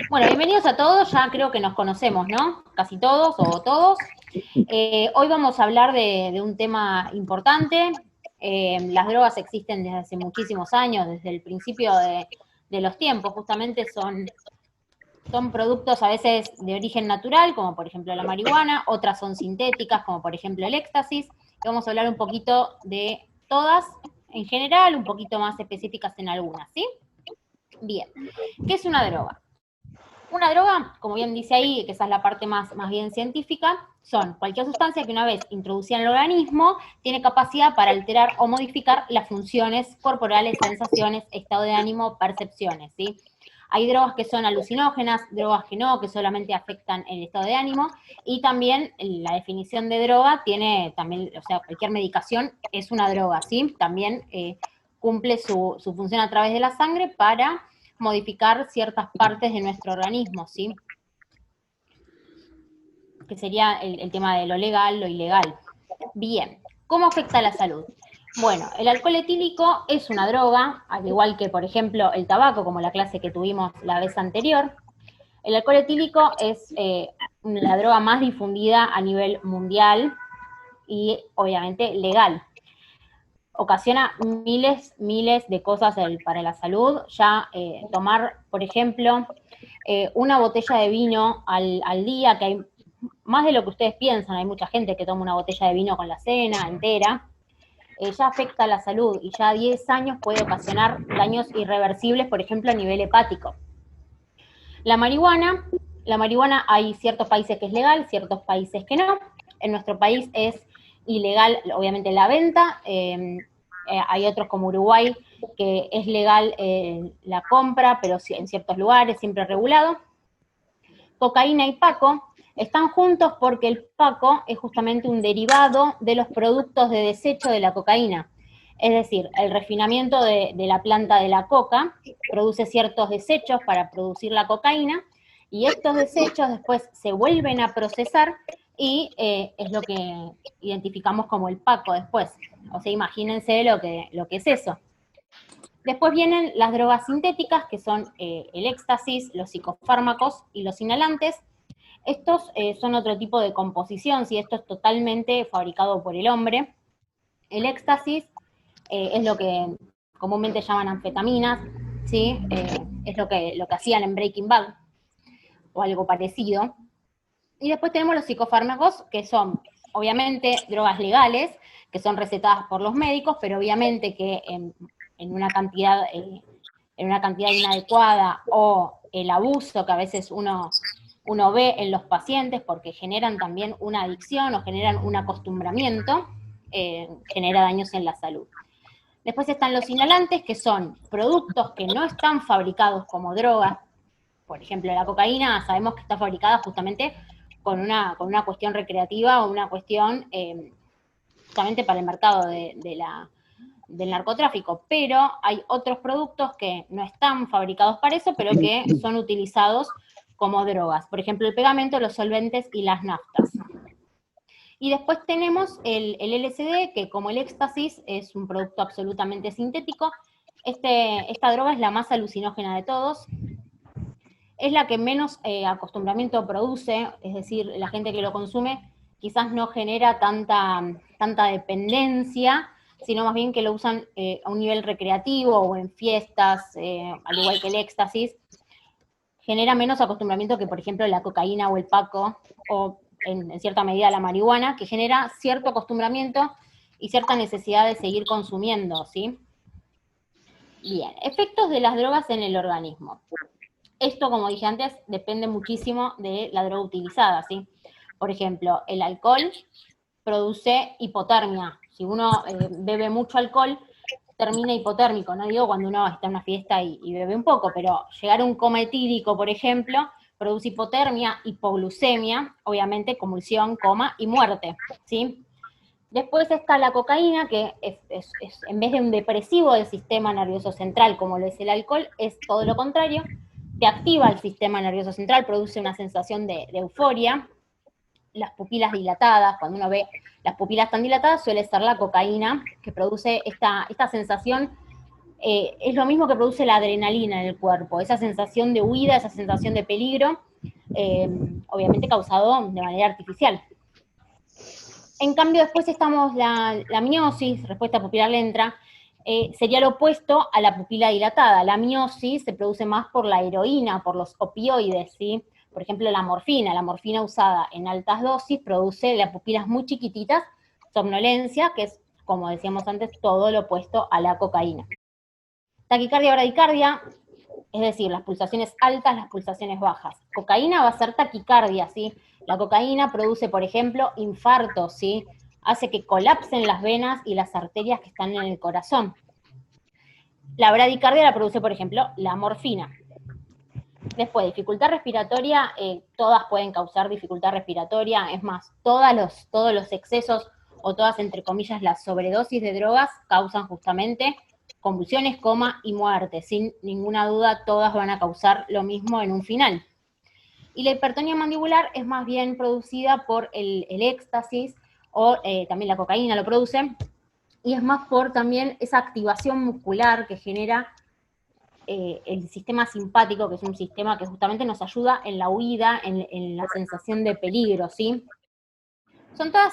Bueno, bienvenidos a todos, ya creo que nos conocemos, ¿no? Casi todos o todos. Hoy vamos a hablar de un tema importante. Las drogas existen desde hace muchísimos años, desde el principio de los tiempos, justamente son productos a veces de origen natural, como por ejemplo la marihuana, otras son sintéticas, como por ejemplo el éxtasis. Y vamos a hablar un poquito de todas en general, un poquito más específicas en algunas, ¿sí? Bien, ¿qué es una droga? Una droga, como bien dice ahí, que esa es la parte más bien científica, son cualquier sustancia que una vez introducida en el organismo tiene capacidad para alterar o modificar las funciones corporales, sensaciones, estado de ánimo, percepciones, ¿sí? Hay drogas que son alucinógenas, drogas que no, que solamente afectan el estado de ánimo, y también la definición de droga tiene también, o sea, cualquier medicación es una droga, ¿sí? También cumple su función a través de la sangre para modificar ciertas partes de nuestro organismo, ¿sí? Que sería el tema de lo legal, lo ilegal. Bien, ¿cómo afecta a la salud? Bueno, el alcohol etílico es una droga, al igual que, por ejemplo, el tabaco, como la clase que tuvimos la vez anterior. El alcohol etílico es la droga más difundida a nivel mundial y, obviamente, legal. Ocasiona miles de cosas para la salud. Ya tomar, por ejemplo, una botella de vino al día, que hay más de lo que ustedes piensan, hay mucha gente que toma una botella de vino con la cena entera, ya afecta a la salud y ya a 10 años puede ocasionar daños irreversibles, por ejemplo, a nivel hepático. La marihuana, la marihuana hay ciertos países que es legal, ciertos países que no. En nuestro país es ilegal, obviamente, la venta. Hay otros como Uruguay que es legal la compra, pero en ciertos lugares, siempre regulado. Cocaína y Paco están juntos porque el Paco es justamente un derivado de los productos de desecho de la cocaína. Es decir, el refinamiento de la planta de la coca produce ciertos desechos para producir la cocaína y estos desechos después se vuelven a procesar y es lo que identificamos como el Paco después. O sea, imagínense lo que es eso. Después vienen las drogas sintéticas, que son el éxtasis, los psicofármacos y los inhalantes. Estos son otro tipo de composición, si esto es totalmente fabricado por el hombre. El éxtasis es lo que comúnmente llaman anfetaminas, ¿sí? Es lo que hacían en Breaking Bad, o algo parecido. Y después tenemos los psicofármacos, que son obviamente drogas legales, que son recetadas por los médicos, pero obviamente que en una cantidad inadecuada o el abuso que a veces uno ve en los pacientes porque generan también una adicción o generan un acostumbramiento, genera daños en la salud. Después están los inhalantes, que son productos que no están fabricados como drogas. Por ejemplo, la cocaína sabemos que está fabricada justamente con una cuestión recreativa o una cuestión justamente para el mercado del narcotráfico, pero hay otros productos que no están fabricados para eso, pero que son utilizados como drogas. Por ejemplo, el pegamento, los solventes y las naftas. Y después tenemos el LSD, que como el éxtasis es un producto absolutamente sintético. Esta droga es la más alucinógena de todos. Es la que menos acostumbramiento produce, es decir, la gente que lo consume quizás no genera tanta dependencia, sino más bien que lo usan a un nivel recreativo o en fiestas, al igual que el éxtasis, genera menos acostumbramiento que, por ejemplo, la cocaína o el paco, o en cierta medida la marihuana, que genera cierto acostumbramiento y cierta necesidad de seguir consumiendo, ¿sí? Bien, efectos de las drogas en el organismo. Esto, como dije antes, depende muchísimo de la droga utilizada, ¿sí? Por ejemplo, el alcohol produce hipotermia. Si uno bebe mucho alcohol, termina hipotérmico. No digo cuando uno está en una fiesta y bebe un poco, pero llegar a un coma etílico, por ejemplo, produce hipotermia, hipoglucemia, obviamente convulsión, coma y muerte, ¿sí? Después está la cocaína, que en vez de un depresivo del sistema nervioso central, como lo es el alcohol, es todo lo contrario. Te activa el sistema nervioso central, produce una sensación de euforia, las pupilas dilatadas, cuando uno ve las pupilas tan dilatadas, suele ser la cocaína, que produce esta sensación es lo mismo que produce la adrenalina en el cuerpo, esa sensación de huida, esa sensación de peligro, obviamente causado de manera artificial. En cambio, después estamos la miosis, respuesta pupilar lenta, sería lo opuesto a la pupila dilatada. La miosis se produce más por la heroína, por los opioides, ¿sí? Por ejemplo, la morfina usada en altas dosis produce las pupilas muy chiquititas, somnolencia, que es, como decíamos antes, todo lo opuesto a la cocaína. Taquicardia, bradicardia, es decir, las pulsaciones altas, las pulsaciones bajas. Cocaína va a ser taquicardia, ¿sí? La cocaína produce, por ejemplo, infartos, ¿sí? Hace que colapsen las venas y las arterias que están en el corazón. La bradicardia la produce, por ejemplo, la morfina. Después, dificultad respiratoria, todas pueden causar dificultad respiratoria, es más, todos los excesos o todas, entre comillas, las sobredosis de drogas causan justamente convulsiones, coma y muerte. Sin ninguna duda, todas van a causar lo mismo en un final. Y la hipertonía mandibular es más bien producida por el éxtasis, o también la cocaína lo produce, y es más por también esa activación muscular que genera el sistema simpático, que es un sistema que justamente nos ayuda en la huida, en la sensación de peligro, ¿sí? Son todas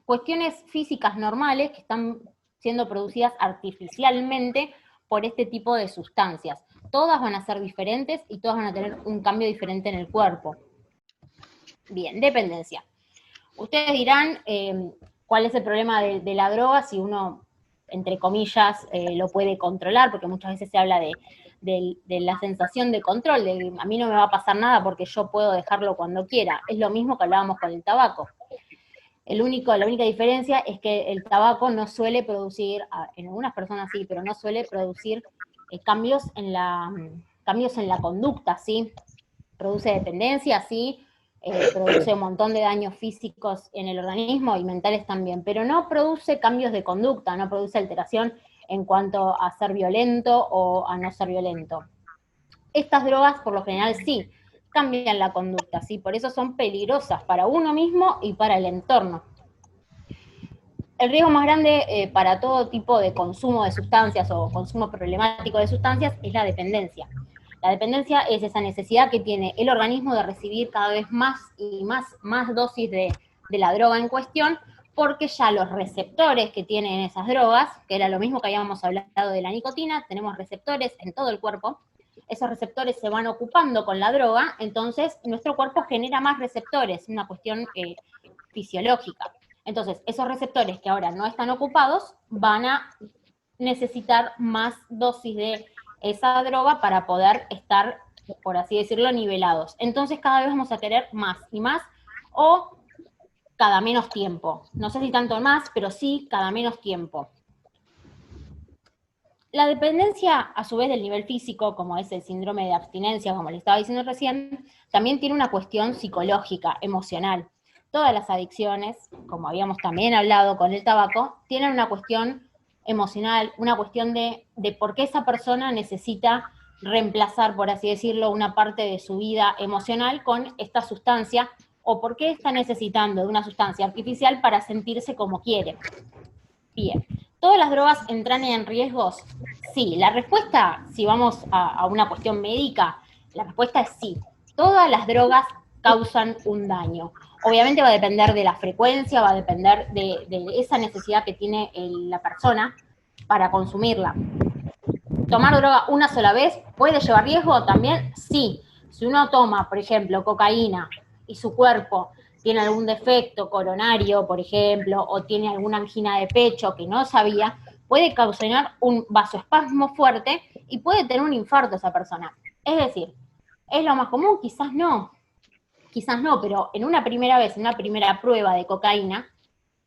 cuestiones físicas normales que están siendo producidas artificialmente por este tipo de sustancias. Todas van a ser diferentes y todas van a tener un cambio diferente en el cuerpo. Bien, dependencia. Ustedes dirán cuál es el problema de la droga si uno, entre comillas, lo puede controlar, porque muchas veces se habla de la sensación de control, de a mí no me va a pasar nada porque yo puedo dejarlo cuando quiera. Es lo mismo que hablábamos con el tabaco. La única diferencia es que el tabaco no suele producir, en algunas personas sí, pero no suele producir cambios en la conducta, ¿sí? Produce dependencia, sí, produce un montón de daños físicos en el organismo y mentales también, pero no produce cambios de conducta, no produce alteración en cuanto a ser violento o a no ser violento. Estas drogas, por lo general, sí, cambian la conducta, ¿sí? Por eso son peligrosas para uno mismo y para el entorno. El riesgo más grande para todo tipo de consumo de sustancias o consumo problemático de sustancias es la dependencia. La dependencia es esa necesidad que tiene el organismo de recibir cada vez más y más dosis de la droga en cuestión, porque ya los receptores que tienen esas drogas, que era lo mismo que habíamos hablado de la nicotina, tenemos receptores en todo el cuerpo, esos receptores se van ocupando con la droga, entonces nuestro cuerpo genera más receptores, una cuestión fisiológica. Entonces, esos receptores que ahora no están ocupados van a necesitar más dosis de esa droga para poder estar, por así decirlo, nivelados. Entonces, cada vez vamos a querer más y más, o cada menos tiempo. No sé si tanto más, pero sí cada menos tiempo. La dependencia, a su vez, del nivel físico, como es el síndrome de abstinencia, como le estaba diciendo recién, también tiene una cuestión psicológica, emocional. Todas las adicciones, como habíamos también hablado con el tabaco, tienen una cuestión emocional, una cuestión de por qué esa persona necesita reemplazar, por así decirlo, una parte de su vida emocional con esta sustancia, o por qué está necesitando de una sustancia artificial para sentirse como quiere. Bien, ¿todas las drogas entran en riesgos? Sí, la respuesta, si vamos a una cuestión médica, la respuesta es sí. Todas las drogas causan un daño. Obviamente va a depender de la frecuencia, va a depender de esa necesidad que tiene la persona para consumirla. ¿Tomar droga una sola vez puede llevar riesgo también? Sí. Si uno toma, por ejemplo, cocaína y su cuerpo tiene algún defecto coronario, por ejemplo, o tiene alguna angina de pecho que no sabía, puede causar un vasoespasmo fuerte y puede tener un infarto esa persona. Es decir, ¿es lo más común? Quizás no, pero en una primera vez, en una primera prueba de cocaína,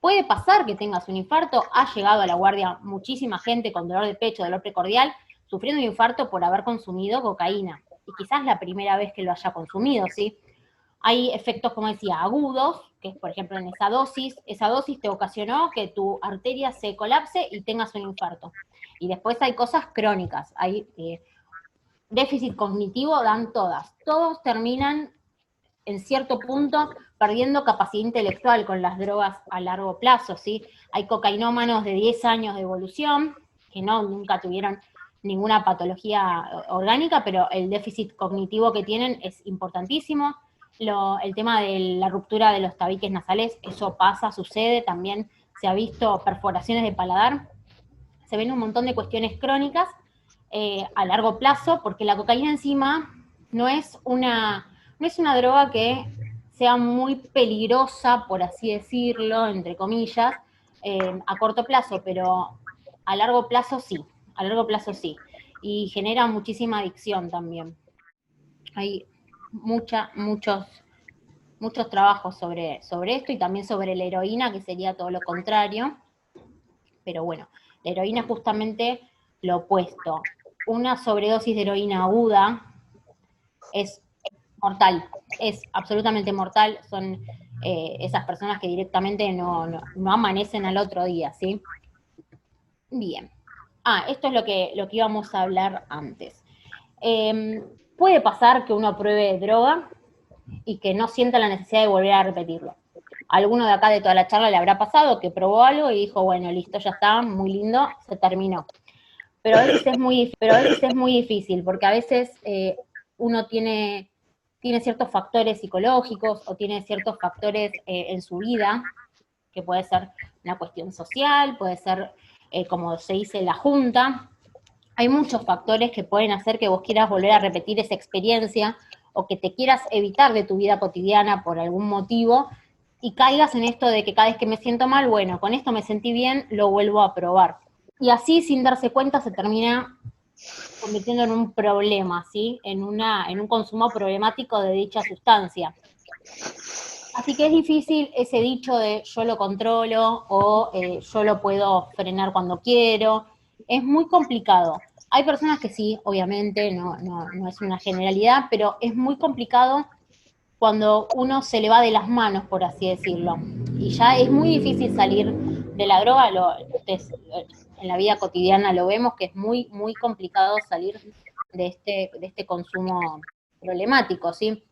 puede pasar que tengas un infarto. Ha llegado a la guardia muchísima gente con dolor de pecho, dolor precordial, sufriendo un infarto por haber consumido cocaína. Y quizás la primera vez que lo haya consumido, ¿sí? Hay efectos, como decía, agudos, que es, por ejemplo, en esa dosis te ocasionó que tu arteria se colapse y tengas un infarto. Y después hay cosas crónicas, hay déficit cognitivo, dan todas. Todos terminan, en cierto punto, perdiendo capacidad intelectual con las drogas a largo plazo, ¿sí? Hay cocainómanos de 10 años de evolución, que no, nunca tuvieron ninguna patología orgánica, pero el déficit cognitivo que tienen es importantísimo. El tema de la ruptura de los tabiques nasales, eso pasa, sucede, también se ha visto perforaciones de paladar, se ven un montón de cuestiones crónicas a largo plazo, porque la cocaína encima no es una droga que sea muy peligrosa, por así decirlo, entre comillas, a corto plazo, pero a largo plazo sí, y genera muchísima adicción también. Hay muchos trabajos sobre esto y también sobre la heroína, que sería todo lo contrario, pero bueno, la heroína es justamente lo opuesto. Una sobredosis de heroína aguda es mortal, es absolutamente mortal, son esas personas que directamente no amanecen al otro día, ¿sí? Bien. Esto es lo que íbamos a hablar antes. Puede pasar que uno pruebe droga y que no sienta la necesidad de volver a repetirlo. Alguno de acá de toda la charla le habrá pasado que probó algo y dijo, bueno, listo, ya está, muy lindo, se terminó. Pero a veces es muy difícil, porque a veces uno tiene ciertos factores psicológicos o tiene ciertos factores en su vida, que puede ser una cuestión social, puede ser, como se dice, la junta. Hay muchos factores que pueden hacer que vos quieras volver a repetir esa experiencia o que te quieras evitar de tu vida cotidiana por algún motivo y caigas en esto de que cada vez que me siento mal, bueno, con esto me sentí bien, lo vuelvo a probar. Y así, sin darse cuenta, se termina convirtiendo en un problema, ¿sí? En un consumo problemático de dicha sustancia. Así que es difícil ese dicho de yo lo controlo o yo lo puedo frenar cuando quiero. Es muy complicado. Hay personas que sí, obviamente, no es una generalidad, pero es muy complicado cuando uno se le va de las manos, por así decirlo. Y ya es muy difícil salir de la droga, en la vida cotidiana lo vemos, que es muy, muy complicado salir de este consumo problemático, ¿sí?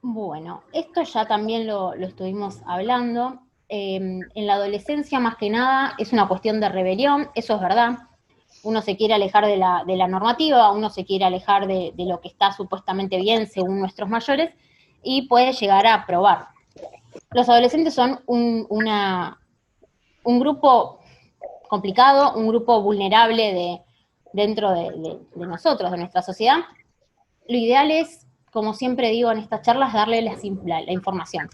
Bueno, esto ya también lo estuvimos hablando. En la adolescencia, más que nada, es una cuestión de rebelión, eso es verdad. Uno se quiere alejar de la normativa, uno se quiere alejar de lo que está supuestamente bien según nuestros mayores, y puede llegar a probar. Los adolescentes son un grupo complicado, un grupo vulnerable dentro de nosotros, de nuestra sociedad. Lo ideal es, como siempre digo en estas charlas, darle la información.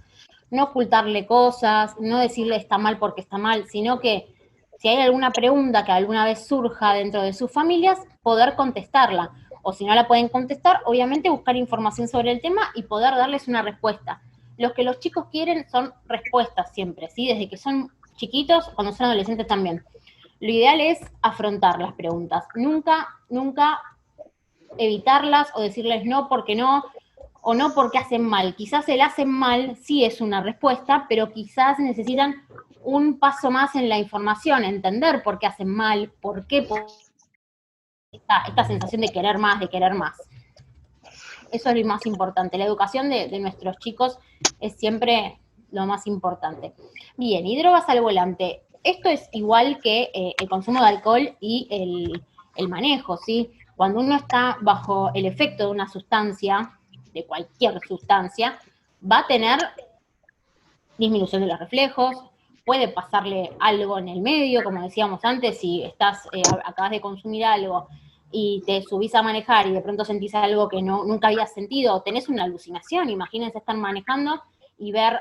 No ocultarle cosas, no decirle está mal porque está mal, sino que si hay alguna pregunta que alguna vez surja dentro de sus familias, poder contestarla. O si no la pueden contestar, obviamente buscar información sobre el tema y poder darles una respuesta. Lo que los chicos quieren son respuestas siempre, ¿sí? Desde que son chiquitos, cuando son adolescentes también. Lo ideal es afrontar las preguntas. Nunca evitarlas o decirles no porque no, o no porque hacen mal. Quizás el hacen mal sí es una respuesta, pero quizás necesitan un paso más en la información, entender por qué hacen mal, por qué esta sensación de querer más, Eso es lo más importante. La educación de nuestros chicos es siempre lo más importante. Bien, y drogas al volante. Esto es igual que el consumo de alcohol y el manejo, ¿sí? Cuando uno está bajo el efecto de una sustancia, de cualquier sustancia, va a tener disminución de los reflejos, puede pasarle algo en el medio, como decíamos antes, si acabas de consumir algo y te subís a manejar y de pronto sentís algo que nunca habías sentido, o tenés una alucinación, imagínense estar manejando y ver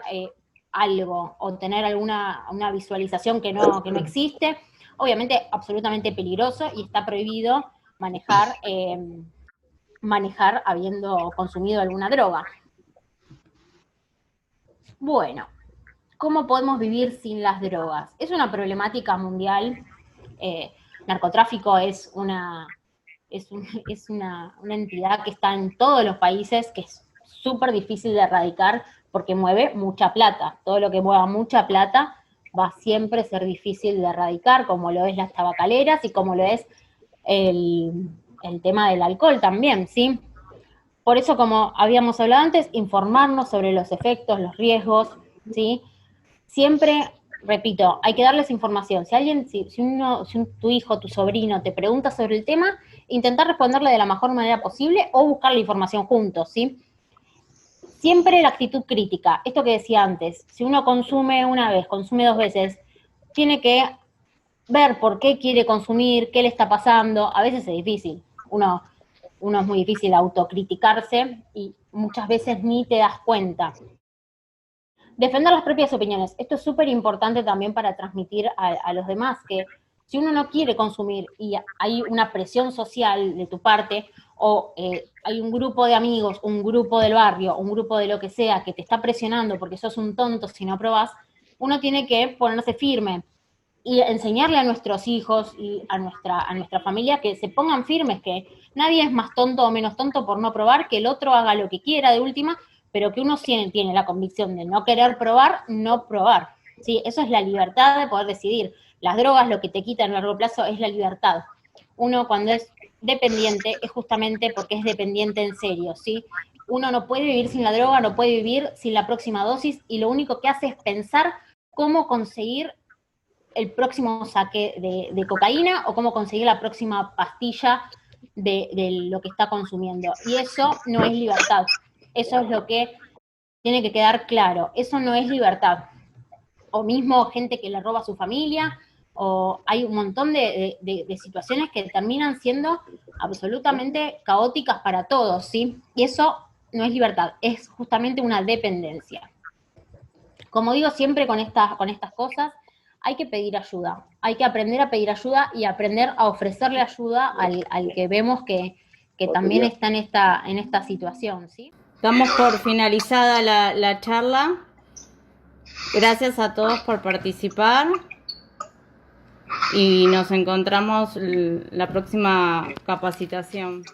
algo, o tener una visualización que no existe, obviamente absolutamente peligroso y está prohibido manejar habiendo consumido alguna droga. Bueno, ¿cómo podemos vivir sin las drogas? Es una problemática mundial. Narcotráfico es una entidad que está en todos los países, que es súper difícil de erradicar porque mueve mucha plata. Todo lo que mueva mucha plata va siempre a ser difícil de erradicar, como lo es las tabacaleras y como lo es el tema del alcohol también, ¿sí? Por eso, como habíamos hablado antes, informarnos sobre los efectos, los riesgos, ¿sí? Siempre repito, hay que darles información. Si alguien, tu hijo, tu sobrino te pregunta sobre el tema, intentar responderle de la mejor manera posible o buscar la información juntos, ¿sí? Siempre la actitud crítica, esto que decía antes, si uno consume una vez, consume 2 veces, tiene que ver por qué quiere consumir, qué le está pasando, a veces es difícil, uno es muy difícil autocriticarse y muchas veces ni te das cuenta. Defender las propias opiniones, esto es súper importante también para transmitir a los demás, que si uno no quiere consumir y hay una presión social de tu parte, o hay un grupo de amigos, un grupo del barrio, un grupo de lo que sea que te está presionando porque sos un tonto si no probás, uno tiene que ponerse firme y enseñarle a nuestros hijos y a nuestra familia que se pongan firmes, que nadie es más tonto o menos tonto por no probar, que el otro haga lo que quiera de última, pero que uno tiene la convicción de no querer probar, no probar. ¿Sí? Eso es la libertad de poder decidir. Las drogas lo que te quitan a largo plazo es la libertad. Uno cuando es dependiente es justamente porque es dependiente en serio, ¿sí? Uno no puede vivir sin la droga, no puede vivir sin la próxima dosis y lo único que hace es pensar cómo conseguir el próximo saque de cocaína o cómo conseguir la próxima pastilla de lo que está consumiendo. Y eso no es libertad. Eso es lo que tiene que quedar claro. Eso no es libertad. O mismo gente que le roba a su familia, o hay un montón de situaciones que terminan siendo absolutamente caóticas para todos, ¿sí? Y eso no es libertad, es justamente una dependencia. Como digo siempre con estas cosas, hay que pedir ayuda, hay que aprender a pedir ayuda y aprender a ofrecerle ayuda al que vemos que también está en esta situación, ¿sí? Damos por finalizada la charla. Gracias a todos por participar y nos encontramos la próxima capacitación.